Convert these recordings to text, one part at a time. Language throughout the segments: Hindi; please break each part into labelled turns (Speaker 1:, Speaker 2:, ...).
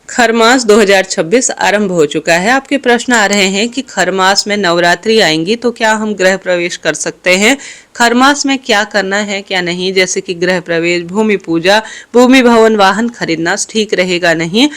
Speaker 1: खरमास 2026 आरंभ हो चुका है। आपके प्रश्न आ रहे हैं कि खरमास में नवरात्रि आएंगी तो क्या हम गृह प्रवेश कर सकते हैं, खरमास में क्या करना है क्या नहीं, जैसे कि गृह प्रवेश, भूमि पूजा, भूमि भवन, वाहन खरीदना ठीक रहेगा नहीं,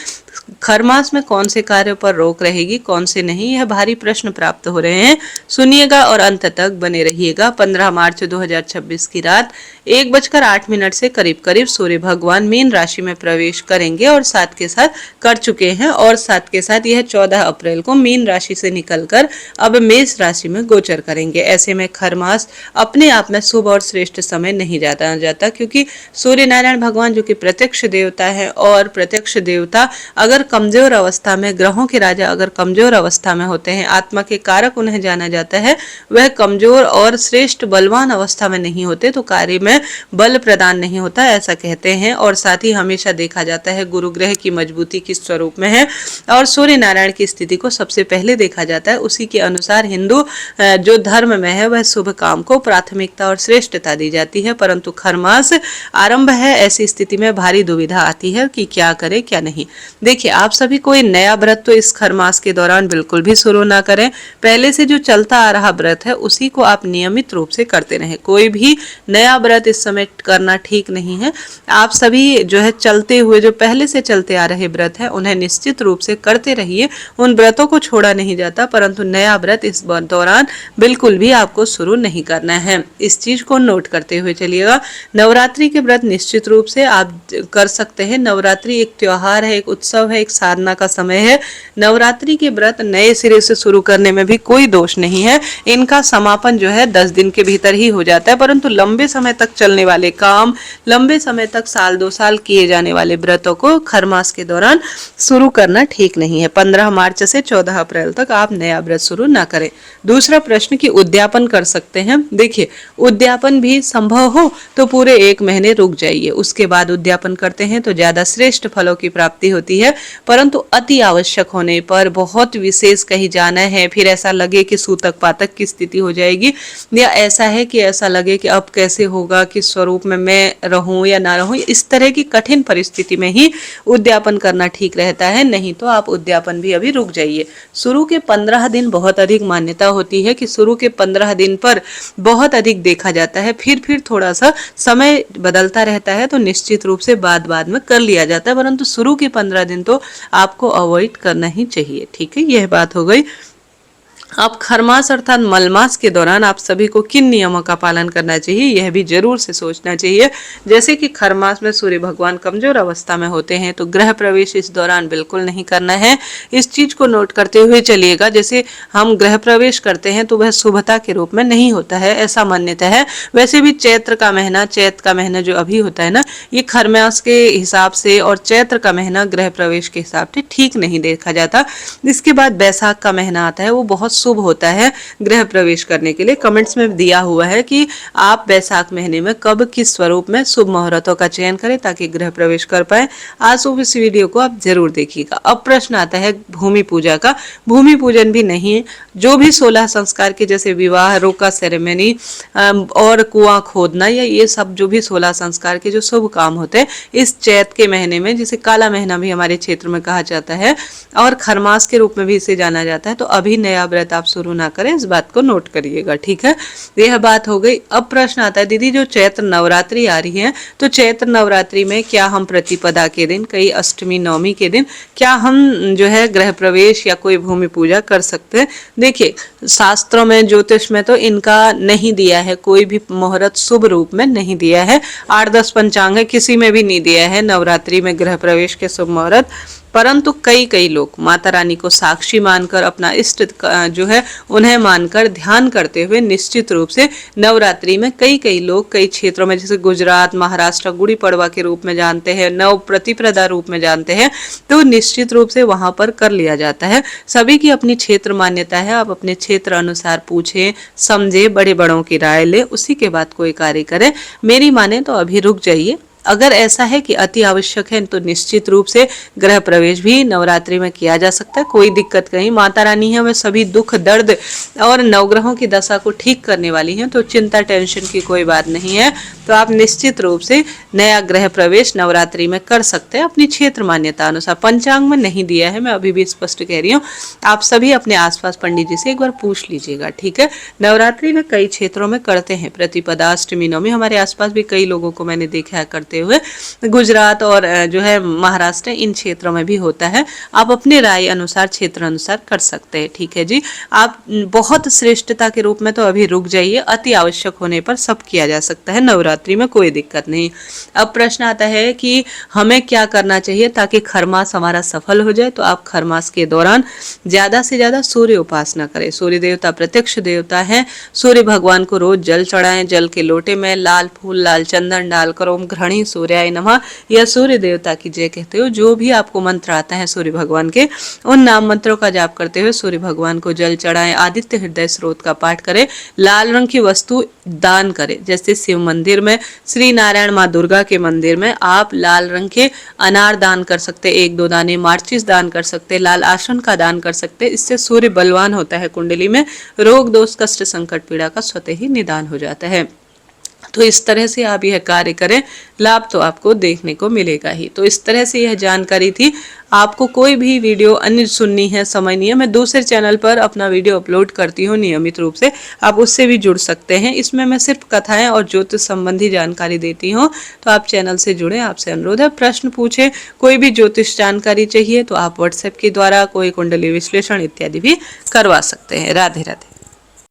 Speaker 1: खरमास में कौन से कार्यों पर रोक रहेगी कौन से नहीं, यह भारी प्रश्न प्राप्त हो रहे हैं। सुनिएगा और अंत तक बने रहिएगा। 15 मार्च 2026 की रात 1:08 से करीब करीब सूर्य भगवान मीन राशि में प्रवेश करेंगे और साथ के साथ कर चुके हैं, और साथ के साथ यह 14 अप्रैल को मीन राशि से निकलकर अब मेष राशि में गोचर करेंगे। ऐसे में खरमास अपने आप में शुभ और श्रेष्ठ समय नहीं जाता, क्योंकि सूर्य नारायण भगवान जो कि प्रत्यक्ष देवता है, और प्रत्यक्ष देवता अगर कमजोर अवस्था में, ग्रहों के राजा अगर कमजोर अवस्था में होते हैं, आत्मा के कारक उन्हें जाना जाता है, वह कमजोर और श्रेष्ठ बलवान अवस्था में नहीं होते तो कार्य में बल प्रदान नहीं होता, ऐसा कहते हैं। और साथ ही हमेशा देखा जाता है गुरु ग्रह की मजबूती किस स्वरूप में है और सूर्य नारायण की स्थिति को सबसे पहले देखा जाता है। उसी के अनुसार हिंदू जो धर्म में है वह शुभ काम को प्राथमिकता और श्रेष्ठता दी जाती है। परंतु खरमास आरंभ है, ऐसी स्थिति में भारी दुविधा आती है कि क्या करे क्या नहीं। देखिए, आप सभी कोई नया व्रत तो इस खरमास के दौरान बिल्कुल भी शुरू ना करें। पहले से जो चलता आ रहा व्रत है उसी को आप नियमित रूप से करते रहें। कोई भी नया व्रत इस समय करना ठीक नहीं है। आप सभी जो है चलते हुए, जो पहले से चलते आ रहे व्रत है उन्हें निश्चित रूप से करते रहिए। उन व्रतों को छोड़ा नहीं जाता, परंतु नया व्रत इस दौरान बिल्कुल भी आपको शुरू नहीं करना है। इस चीज को नोट करते हुए चलिएगा। नवरात्रि के व्रत निश्चित रूप से आप कर सकते हैं। नवरात्रि एक त्योहार है, एक उत्सव है, एक साधना का समय है। नवरात्रि के व्रत नए सिरे से शुरू करने में भी कोई दोष नहीं है। इनका समापन जो है 10 दिन के भीतर ही हो जाता है, परंतु लंबे समय तक चलने वाले काम, लंबे समय तक साल 2 साल किए जाने वाले व्रतों को खरमास के दौरान शुरू करना ठीक नहीं है। 15 मार्च से 14 अप्रैल तक आप नया व्रत शुरू ना करें। दूसरा प्रश्न कि उद्यापन कर सकते हैं। देखिए, उद्यापन भी संभव हो तो पूरे 1 महीने रुक जाइए, उसके बाद उद्यापन करते हैं तो ज्यादा श्रेष्ठ फलों की प्राप्ति होती है। परंतु अति आवश्यक होने पर, बहुत विशेष कहीं जाना है, फिर ऐसा लगे कि सूतक पातक की स्थिति हो जाएगी, या ऐसा है कि ऐसा लगे कि अब कैसे होगा, किस स्वरूप में मैं रहूं या ना रहूं, इस तरह की कठिन परिस्थिति में ही उद्यापन करना ठीक रहता है। नहीं तो आप उद्यापन भी अभी रुक जाइए। शुरू के 15 दिन बहुत अधिक मान्यता होती है कि शुरू के 15 दिन पर बहुत अधिक देखा जाता है, फिर थोड़ा सा समय बदलता रहता है तो निश्चित रूप से बाद में कर लिया जाता है, परंतु शुरू के 15 दिन तो आपको अवॉइड करना ही चाहिए। ठीक है, यह बात हो गई। आप खरमास अर्थात मलमास के दौरान आप सभी को किन नियमों का पालन करना चाहिए, यह भी जरूर से सोचना चाहिए। जैसे कि खरमास में सूर्य भगवान कमजोर अवस्था में होते हैं तो गृह प्रवेश इस दौरान बिल्कुल नहीं करना है। इस चीज को नोट करते हुए चलिएगा। जैसे हम गृह प्रवेश करते हैं तो वह शुभता के रूप में नहीं होता है, ऐसा मान्यता है। वैसे भी चैत्र का महीना जो अभी होता है ना, ये खरमास के हिसाब से और चैत्र का महीना गृह प्रवेश के हिसाब से ठीक नहीं देखा जाता। इसके बाद बैसाख का महीना आता है, वो बहुत शुभ होता है गृह प्रवेश करने के लिए। कमेंट्स में दिया हुआ है कि आप बैसाख महीने में कब किस स्वरूप में शुभ मुहूर्तों का चयन करें ताकि गृह प्रवेश कर पाए। आज इस वीडियो को आप जरूर देखिएगा। अब प्रश्न आता है भूमि पूजा का। भूमि पूजन भी नहीं है। जो भी 16 संस्कार के जैसे विवाह, रोका सेरेमनी और कुआं खोदना, या ये सब जो भी 16 संस्कार के जो शुभ काम होते हैं इस चैत के महीने में, जिसे काला महीना भी हमारे क्षेत्र में कहा जाता है और खरमास के रूप में भी इसे जाना जाता है, तो अभी नया व्रत आप शुरू ना करें, इस बात को नोट करिएगा। ठीक है, यह बात हो गई। अब प्रश्न आता है दीदी जो चैत्र नवरात्रि आ रही है तो चैत्र नवरात्रि में क्या हम प्रतिपदा के दिन, कई अष्टमी नवमी के दिन क्या हम जो है गृह प्रवेश या कोई भूमि पूजा कर सकते हैं? देखिए, शास्त्रों में, ज्योतिष में तो इनका नहीं दिया है, कोई भी मुहूर्त शुभ रूप में नहीं दिया है। 8-10 पंचांग है, किसी में भी नहीं दिया है नवरात्रि में गृह प्रवेश के शुभ मुहूर्त। परंतु कई लोग माता रानी को साक्षी मानकर, अपना इष्ट जो है उन्हें मानकर, ध्यान करते हुए निश्चित रूप से नवरात्रि में कई लोग कई क्षेत्रों में, जैसे गुजरात, महाराष्ट्र, गुड़ी पड़वा के रूप में जानते हैं, नव प्रतिपदा रूप में जानते हैं, तो निश्चित रूप से वहां पर कर लिया जाता है। सभी की अपनी क्षेत्र मान्यता है। आप अपने क्षेत्र अनुसार पूछे, समझे, बड़े बड़ों की राय ले, उसी के बाद कोई कार्य करें। मेरी माने तो अभी रुक जाइए, अगर ऐसा है कि अति आवश्यक है तो निश्चित रूप से गृह प्रवेश भी नवरात्रि में किया जा सकता है, कोई दिक्कत नहीं। माता रानी है वह सभी दुख दर्द और नवग्रहों की दशा को ठीक करने वाली हैं, तो चिंता टेंशन की कोई बात नहीं है। तो आप निश्चित रूप से नया गृह प्रवेश नवरात्रि में कर सकते हैं अपनी क्षेत्र मान्यता अनुसार। पंचांग में नहीं दिया है, मैं अभी भी स्पष्ट कह रही हूँ। आप सभी अपने आसपास पंडित जी से एक बार पूछ लीजिएगा, ठीक है। नवरात्रि में कई क्षेत्रों में करते हैं, प्रतिपदा अष्टमी नवमी हमारे आसपास भी कई लोगों को मैंने देखा है करते हुए। गुजरात और जो है महाराष्ट्र, इन क्षेत्रों में भी होता है। आप अपने राय अनुसार क्षेत्र अनुसार कर सकते हैं, ठीक है जी। आप बहुत श्रेष्ठता के रूप में तो अभी रुक जाइए, अति आवश्यक होने पर सब किया जा सकता है नवरात्रि में, कोई दिक्कत नहीं। अब प्रश्न आता है कि हमें क्या करना चाहिए ताकि खरमास हमारा सफल हो जाए। तो आप खरमास के दौरान ज्यादा से ज्यादा सूर्य उपासना करें। सूर्य देवता प्रत्यक्ष देवता है। सूर्य भगवान को रोज जल चढ़ाएं। जल के लोटे में लाल फूल लाल चंदन डालकर ओम घृणी सूर्याय नमः या सूर्य देवता की जय कहते हो, जो भी आपको मंत्र आता है सूर्य भगवान के, उन नाम मंत्रों का जाप करते हुए सूर्य भगवान को जल चढ़ाएं। आदित्य हृदय स्रोत का पाठ करें। लाल रंग की वस्तु दान करें, जैसे शिव मंदिर में, श्री नारायण माँ दुर्गा के मंदिर में आप लाल रंग के अनार दान कर सकते, 1-2 दाने मार्चिस दान कर सकते, लाल आसन का दान कर सकते। इससे सूर्य बलवान होता है कुंडली में, रोग दोष कष्ट संकट पीड़ा का स्वतः ही निदान हो जाता है। तो इस तरह से आप यह कार्य करें, लाभ तो आपको देखने को मिलेगा ही। तो इस तरह से यह जानकारी थी। आपको कोई भी वीडियो अन्य सुननी है, समय नहीं है, मैं दूसरे चैनल पर अपना वीडियो अपलोड करती हूँ नियमित रूप से, आप उससे भी जुड़ सकते हैं। इसमें मैं सिर्फ कथाएं और ज्योतिष संबंधी जानकारी देती हूँ। तो आप चैनल से जुड़े, आपसे अनुरोध है। प्रश्न पूछे, कोई भी ज्योतिष जानकारी चाहिए तो आप व्हाट्सएप के द्वारा कोई कुंडली विश्लेषण इत्यादि भी करवा सकते हैं। राधे राधे।